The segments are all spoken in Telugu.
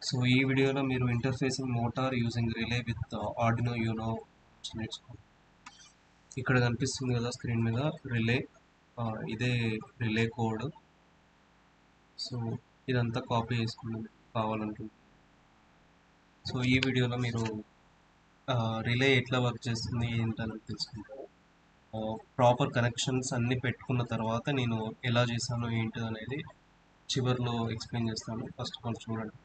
సో ఈ వీడియోలో మీరు interfacing motor using relay with Arduino Uno నేర్చుకోండి. ఇక్కడ కనిపిస్తుంది కదా స్క్రీన్ మీద రిలే, ఇదే రిలే కోడ్. సో ఇదంతా కాపీ చేసుకుని కావాలంటుంది. సో ఈ వీడియోలో మీరు రిలే ఎట్లా వర్క్ చేస్తుంది ఏంటని తెలుసుకుంటారు. ప్రాపర్ కనెక్షన్స్ అన్నీ పెట్టుకున్న తర్వాత నేను ఎలా చేశానో ఏంటి అనేది చివరిలో ఎక్స్ప్లెయిన్ చేస్తాను. ఫస్ట్ ఆఫ్ ఆల్ చూడండి.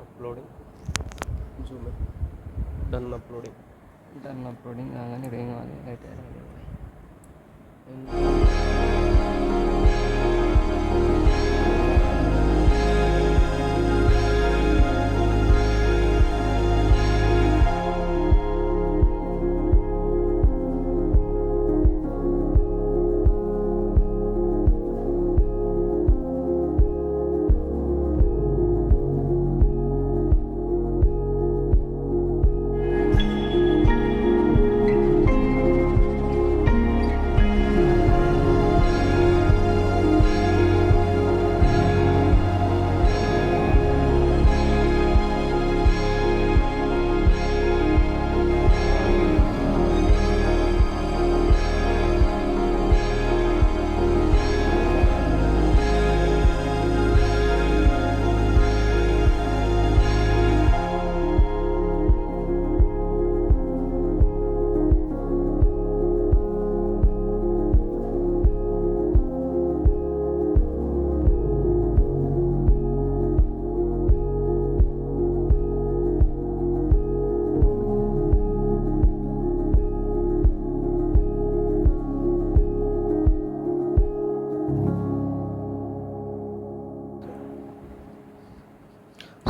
అప్లోడింగ్, జూమ్, డన్ అప్లోడింగ్ కాగానే ఇదేం కావాలి రైట్.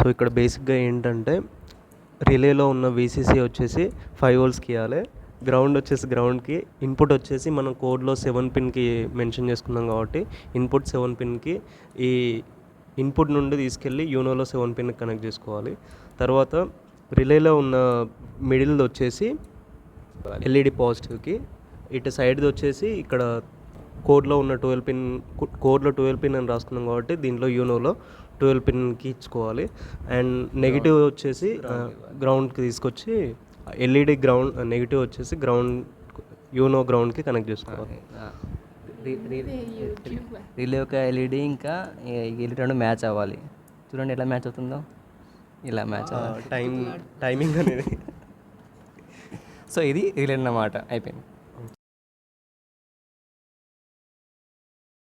సో ఇక్కడ బేసిక్గా ఏంటంటే రిలేలో ఉన్న VCC వచ్చేసి 5 voltsకి ఇవ్వాలి, గ్రౌండ్ వచ్చేసి గ్రౌండ్కి, ఇన్పుట్ వచ్చేసి మనం కోడ్లో 7 పిన్కి మెన్షన్ చేసుకున్నాం కాబట్టి ఇన్పుట్ 7 పిన్కి, ఈ ఇన్పుట్ నుండి తీసుకెళ్ళి యూనోలో 7 పిన్కి కనెక్ట్ చేసుకోవాలి. తర్వాత రిలేలో ఉన్న మిడిల్ది వచ్చేసి LED పాజిటివ్కి, ఇటు సైడ్ది వచ్చేసి ఇక్కడ కోడ్లో ఉన్న 12 పిన్, కోడ్లో 12 పిన్ అని రాసుకున్నాం కాబట్టి దీంట్లో యూనోలో 12 పిన్కి ఇచ్చుకోవాలి. అండ్ నెగిటివ్ వచ్చేసి గ్రౌండ్కి తీసుకొచ్చి LED గ్రౌండ్, నెగిటివ్ వచ్చేసి గ్రౌండ్ యూనో గ్రౌండ్కి కనెక్ట్ చేసుకోవాలి. రిలే ఒక ఎల్ఈడి ఇంకా ఎల్ఈడి రెండు మ్యాచ్ అవ్వాలి. చూడండి ఎలా మ్యాచ్ అవుతుందో, ఇలా మ్యాచ్ అవ్వాలి. టైమింగ్ అనేది సో ఇది రిలే అన్నమాట, అయిపోయింది.